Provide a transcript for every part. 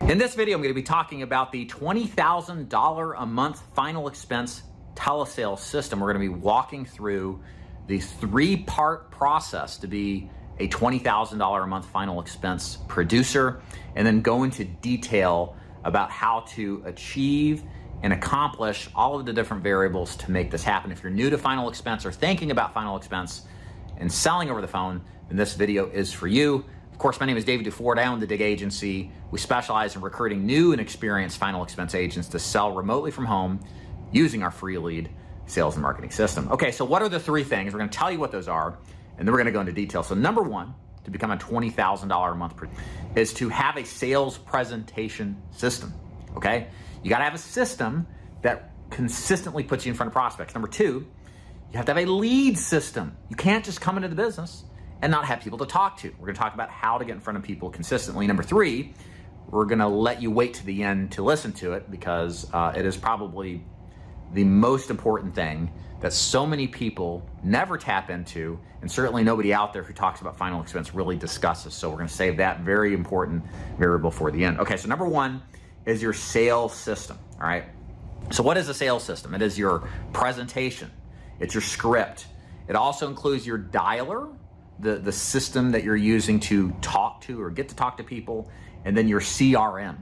In this video, I'm going to be talking about the $20,000 a month final expense telesales system. We're going to be walking through the three-part process to be a $20,000 a month final expense producer, and then go into detail about how to achieve and accomplish all of the different variables to make this happen. If you're new to final expense or thinking about final expense and selling over the phone, then this video is for you. Of course, my name is David DeFord. I own the Dig Agency. We specialize in recruiting new and experienced final expense agents to sell remotely from home using our free lead sales and marketing system. Okay, so what are the three things? We're going to tell you what those are, and then we're going to go into detail. So number one, to become a $20,000 a month is to have a sales presentation system, okay? You got to have a system that consistently puts you in front of prospects. Number two, you have to have a lead system. You can't just come into the business and not have people to talk to. We're going to talk about how to get in front of people consistently. Number three, we're going to let you wait to the end to listen to it, because it is probably the most important thing that so many people never tap into, and certainly nobody out there who talks about final expense really discusses. So we're going to save that very important variable for the end. Okay, so number one is your sales system, all right? So what is a sales system? It is your presentation. It's your script. It also includes your dialer, the system that you're using to talk to or get to talk to people, and then your CRM.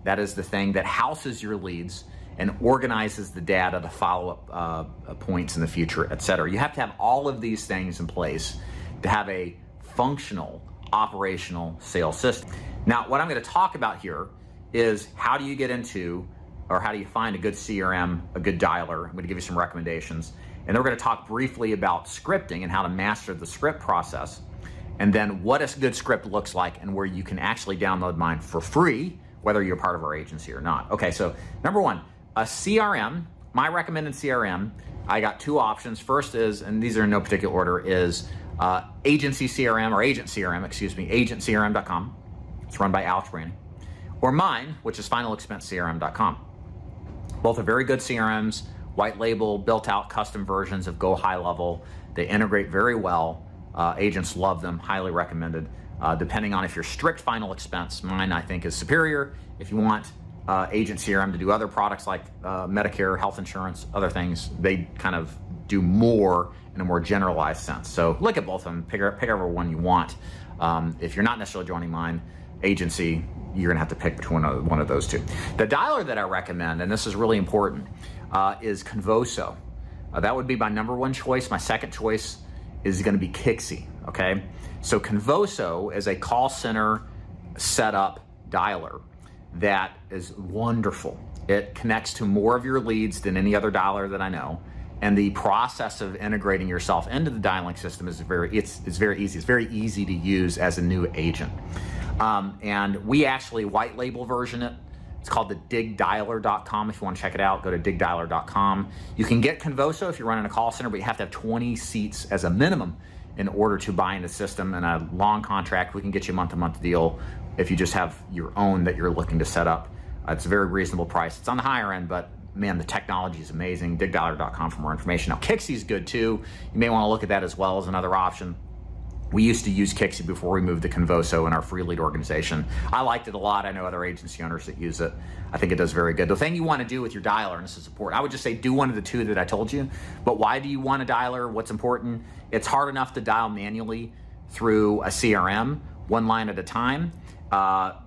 That is the thing that houses your leads and organizes the data, the follow-up points in the future, et cetera. You have to have all of these things in place to have a functional, operational sales system. Now, what I'm going to talk about here is how do you get into, or how do you find a good CRM, a good dialer. I'm going to give you some recommendations. And then we're going to talk briefly about scripting and how to master the script process. And then what a good script looks like and where you can actually download mine for free, whether you're part of our agency or not. Okay, so number one, a CRM, my recommended CRM, I got two options. First is, and these are in no particular order, is agency CRM, or agent CRM, excuse me, agentcrm.com. It's run by Alex Branding. Or mine, which is finalexpensecrm.com. Both are very good CRMs, white label, built out custom versions of Go High Level. They integrate very well. Agents love them, highly recommended. Depending on if you're strict final expense, mine I think is superior. If you want agent CRM to do other products like Medicare, health insurance, other things, they kind of do more in a more generalized sense. So look at both of them, pick whichever one you want. If you're not necessarily joining mine, agency, you're gonna have to pick between one of those two. The dialer that I recommend, and this is really important, is Convoso. That would be my number one choice. My second choice is gonna be Kixi, okay? So Convoso is a call center setup dialer that is wonderful. It connects to more of your leads than any other dialer that I know. And the process of integrating yourself into the dialing system is very easy. It's very easy to use as a new agent. And we actually white label version it. It's called the digdialer.com. If you want to check it out, go to digdialer.com. You can get Convoso if you're running a call center, but you have to have 20 seats as a minimum in order to buy into the system. And a long contract, we can get you a month-to-month deal if you just have your own that you're looking to set up. It's a very reasonable price. It's on the higher end, but man, the technology is amazing. Digdialer.com for more information. Now, Kixi is good too. You may want to look at that as well as another option. We used to use Kixi before we moved to Convoso in our free lead organization. I liked it a lot. I know other agency owners that use it. I think it does very good. The thing you want to do with your dialer, and this is important, I would just say do one of the two that I told you. But why do you want a dialer? What's important? It's hard enough to dial manually through a CRM, one line at a time.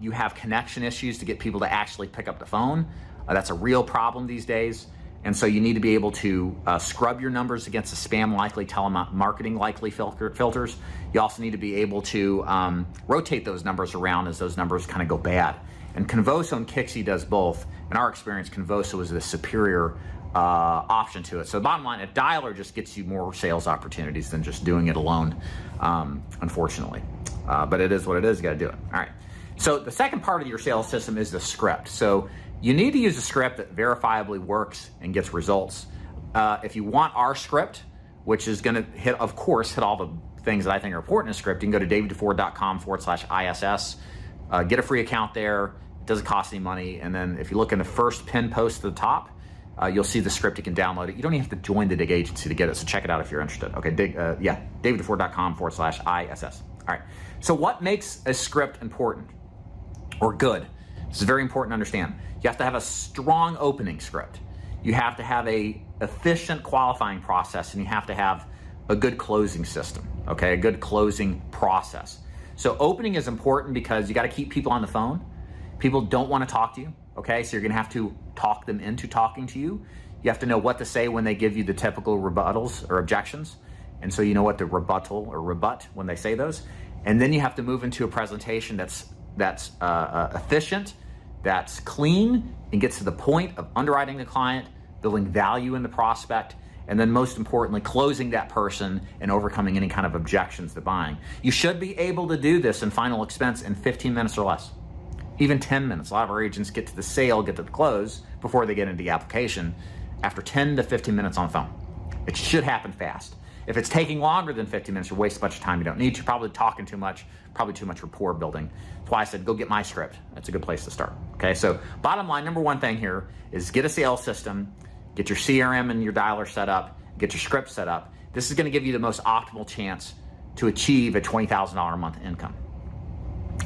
You have connection issues to get people to actually pick up the phone. That's a real problem these days. And so you need to be able to scrub your numbers against the spam likely, telemarketing likely filters. You also need to be able to rotate those numbers around as those numbers kind of go bad. And Convoso and Kixi does both. In our experience, Convoso is the superior option to it. So the bottom line, a dialer just gets you more sales opportunities than just doing it alone, unfortunately. But it is what it is, you gotta do it. All right. So the second part of your sales system is the script. So you need to use a script that verifiably works and gets results. If you want our script, which is gonna hit, of course, hit all the things that I think are important in a script, you can go to daviddeford.com/ISS, get a free account there. It doesn't cost any money. And then if you look in the first pinned post at the top, you'll see the script. You can download it. You don't even have to join the Dig Agency to get it, so check it out if you're interested. Okay, daviddeford.com/ISS. All right, so what makes a script important or good? This is very important to understand. You have to have a strong opening script. You have to have a efficient qualifying process, and you have to have a good closing system, okay? A good closing process. So opening is important because you got to keep people on the phone. People don't want to talk to you, okay? So you're going to have to talk them into talking to you. You have to know what to say when they give you the typical rebuttals or objections. And so you know what to rebuttal or rebut when they say those. And then you have to move into a presentation that's efficient, that's clean, and gets to the point of underwriting the client, building value in the prospect, and then most importantly, closing that person and overcoming any kind of objections to buying. You should be able to do this in final expense in 15 minutes or less, even 10 minutes. A lot of our agents get to the sale, get to the close before they get into the application after 10 to 15 minutes on the phone. It should happen fast. If it's taking longer than 15 minutes, you're wasting a bunch of time you don't need to. You're probably talking too much, probably too much rapport building. That's why I said, go get my script. That's a good place to start. Okay, so bottom line, number one thing here is get a sales system, get your CRM and your dialer set up, get your script set up. This is gonna give you the most optimal chance to achieve a $20,000 a month income.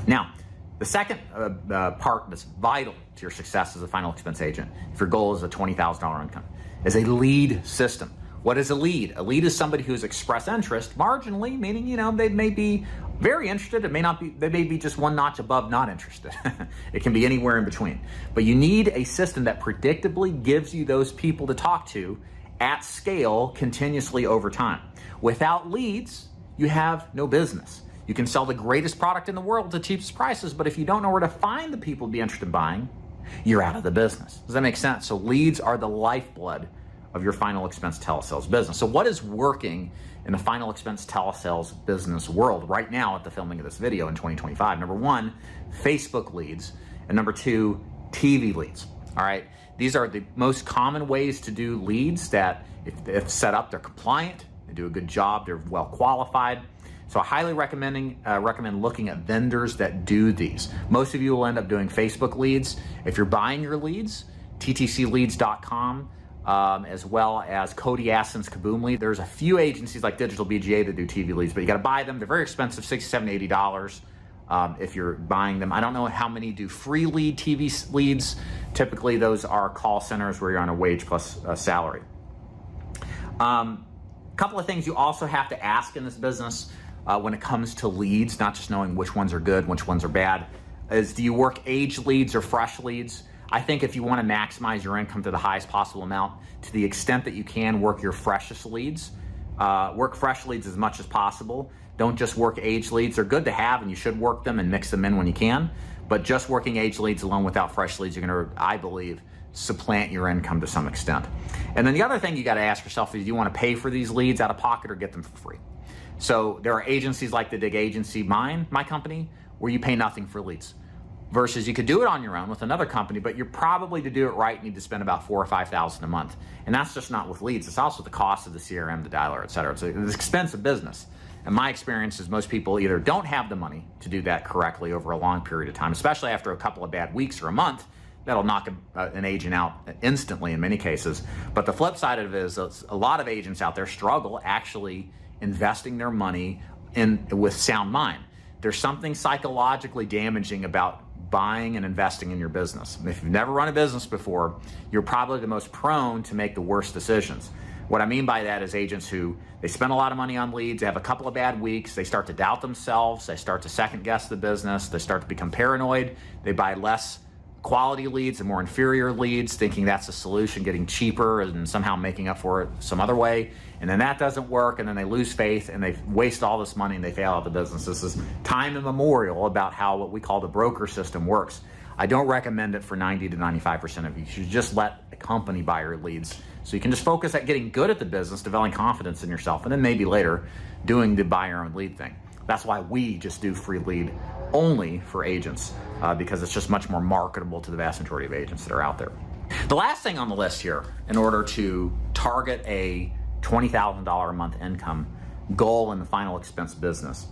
Now, the second part that's vital to your success as a final expense agent, if your goal is a $20,000 income, is a lead system. What is a lead? A lead is somebody who's expressed interest marginally, meaning, they may be very interested. It may not be, they may be just one notch above not interested. It can be anywhere in between. But you need a system that predictably gives you those people to talk to at scale continuously over time. Without leads, you have no business. You can sell the greatest product in the world at the cheapest prices, but if you don't know where to find the people to be interested in buying, you're out of the business. Does that make sense? So leads are the lifeblood of your final expense telesales business. So what is working in the final expense telesales business world right now at the filming of this video in 2025? Number one, Facebook leads, and number two, TV leads. All right, these are the most common ways to do leads that if set up, they're compliant, they do a good job, they're well qualified. So I highly recommend looking at vendors that do these. Most of you will end up doing Facebook leads. If you're buying your leads, ttcleads.com, as well as Cody Assen's Kaboom Lead. There's a few agencies like Digital BGA that do TV leads, but you got to buy them. They're very expensive, $60, $70, $80 if you're buying them. I don't know how many do free lead TV leads. Typically, those are call centers where you're on a wage plus salary. A couple of things you also have to ask in this business when it comes to leads, not just knowing which ones are good, which ones are bad, is do you work age leads or fresh leads? I think if you want to maximize your income to the highest possible amount, to the extent that you can, work your freshest leads. Work fresh leads as much as possible. Don't just work age leads. They're good to have and you should work them and mix them in when you can. But just working age leads alone without fresh leads, you're going to, I believe, supplant your income to some extent. And then the other thing you got to ask yourself is, do you want to pay for these leads out of pocket or get them for free? So there are agencies like the Dig Agency, my company, where you pay nothing for leads. Versus you could do it on your own with another company, but you're probably, to do it right, need to spend about $4,000 or $5,000 a month. And that's just not with leads. It's also the cost of the CRM, the dialer, et cetera. It's an expensive business. And my experience is most people either don't have the money to do that correctly over a long period of time, especially after a couple of bad weeks or a month. That'll knock an agent out instantly in many cases. But the flip side of it is a lot of agents out there struggle actually investing their money with sound mind. There's something psychologically damaging about buying and investing in your business. If you've never run a business before, you're probably the most prone to make the worst decisions. What I mean by that is agents who, they spend a lot of money on leads, they have a couple of bad weeks, they start to doubt themselves, they start to second guess the business, they start to become paranoid, they buy less quality leads and more inferior leads, thinking that's a solution, getting cheaper and somehow making up for it some other way. And then that doesn't work, and then they lose faith and they waste all this money and they fail out of the business. This is time immemorial about how what we call the broker system works. I don't recommend it for 90 to 95% of you. You should just let a company buy your leads so you can just focus at getting good at the business, developing confidence in yourself, and then maybe later doing the buy your own lead thing. That's why we just do free lead only for agents, because it's just much more marketable to the vast majority of agents that are out there. The last thing on the list here, in order to target a $20,000 a month income goal in the final expense business,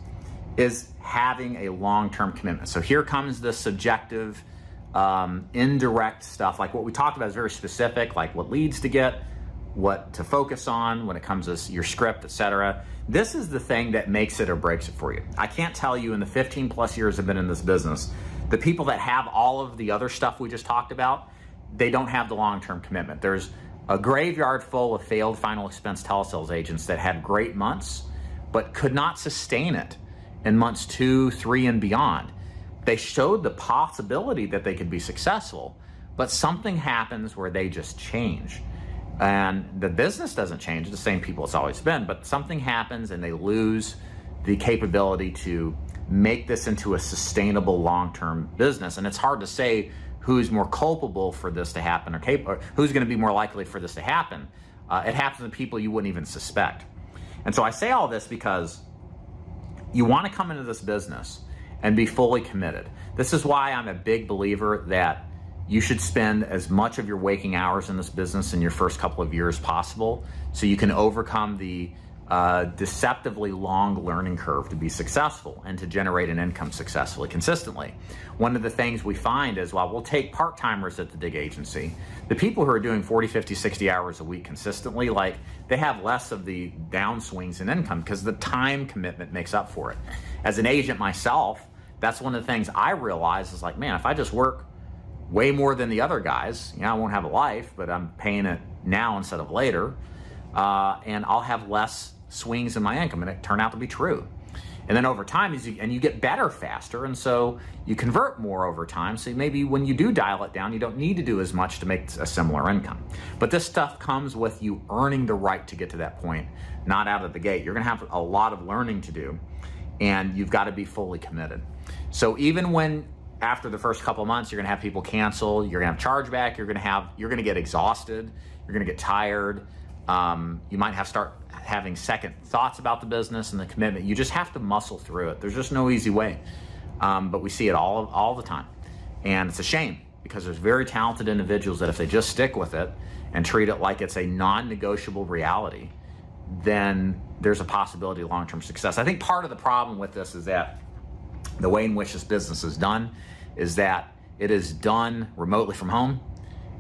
is having a long-term commitment. So here comes the subjective, indirect stuff. Like what we talked about is very specific, like what leads to get, what to focus on when it comes to your script, etc. This is the thing that makes it or breaks it for you. I can't tell you in the 15 plus years I've been in this business The people that have all of the other stuff we just talked about, they don't have the long-term commitment. There's a graveyard full of failed final expense telesales agents that had great months, but could not sustain it in months 2, 3, and beyond. They showed the possibility that they could be successful, but something happens where they just change. And the business doesn't change, the same people it's always been, but something happens and they lose the capability to make this into a sustainable long-term business. And it's hard to say who's more culpable for this to happen or who's going to be more likely for this to happen. It happens to people you wouldn't even suspect. And so I say all this because you want to come into this business and be fully committed. This is why I'm a big believer that you should spend as much of your waking hours in this business in your first couple of years possible so you can overcome the deceptively long learning curve to be successful and to generate an income successfully, consistently. One of the things we find is while we'll take part-timers at the dig agency, the people who are doing 40, 50, 60 hours a week consistently, like they have less of the downswings in income because the time commitment makes up for it. As an agent myself, that's one of the things I realize is like, man, if I just work way more than the other guys, I won't have a life, but I'm paying it now instead of later, and I'll have less swings in my income, and it turned out to be true. And then over time, you get better faster, and so you convert more over time. So maybe when you do dial it down, you don't need to do as much to make a similar income. But this stuff comes with you earning the right to get to that point, not out of the gate. You're gonna have a lot of learning to do, and you've got to be fully committed. So even when after the first couple of months, you're gonna have people cancel, you're gonna have chargeback, you're gonna get exhausted, you're gonna get tired. You might start having second thoughts about the business and the commitment. You just have to muscle through it. There's just no easy way. But we see it all the time. And it's a shame because there's very talented individuals that if they just stick with it and treat it like it's a non-negotiable reality, then there's a possibility of long-term success. I think part of the problem with this is that the way in which this business is done is that it is done remotely from home.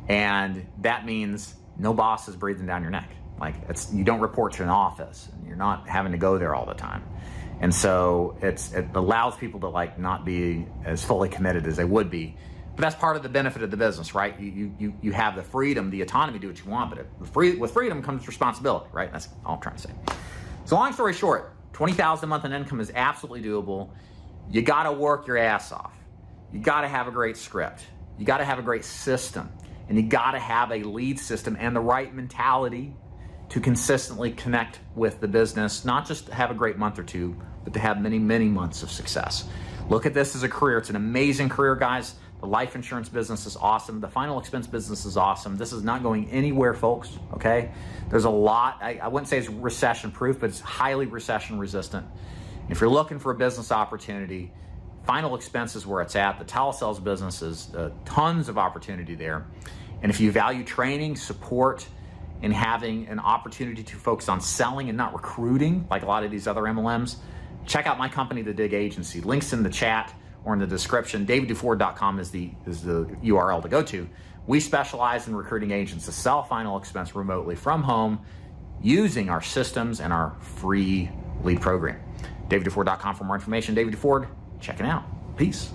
And that means no boss is breathing down your neck. Like you don't report to an office and you're not having to go there all the time. And so it allows people to not be as fully committed as they would be. But that's part of the benefit of the business, right? You have the freedom, the autonomy to do what you want, but with freedom comes responsibility, right? That's all I'm trying to say. So long story short, $20,000 a month in income is absolutely doable. You gotta work your ass off. You gotta have a great script. You gotta have a great system. And you gotta have a lead system and the right mentality to consistently connect with the business, not just to have a great month or two, but to have many, many months of success. Look at this as a career. It's an amazing career, guys. The life insurance business is awesome. The final expense business is awesome. This is not going anywhere, folks, okay? There's a lot, I wouldn't say it's recession proof, but it's highly recession resistant. If you're looking for a business opportunity, final expense is where it's at. The telesales business is tons of opportunity there. And if you value training, support, and having an opportunity to focus on selling and not recruiting like a lot of these other MLMs, check out my company, The Dig Agency. Links in the chat or in the description. DavidDufour.com is the URL to go to. We specialize in recruiting agents to sell final expense remotely from home using our systems and our free lead program. DavidDufour.com for more information. David Dufour, check it out. Peace.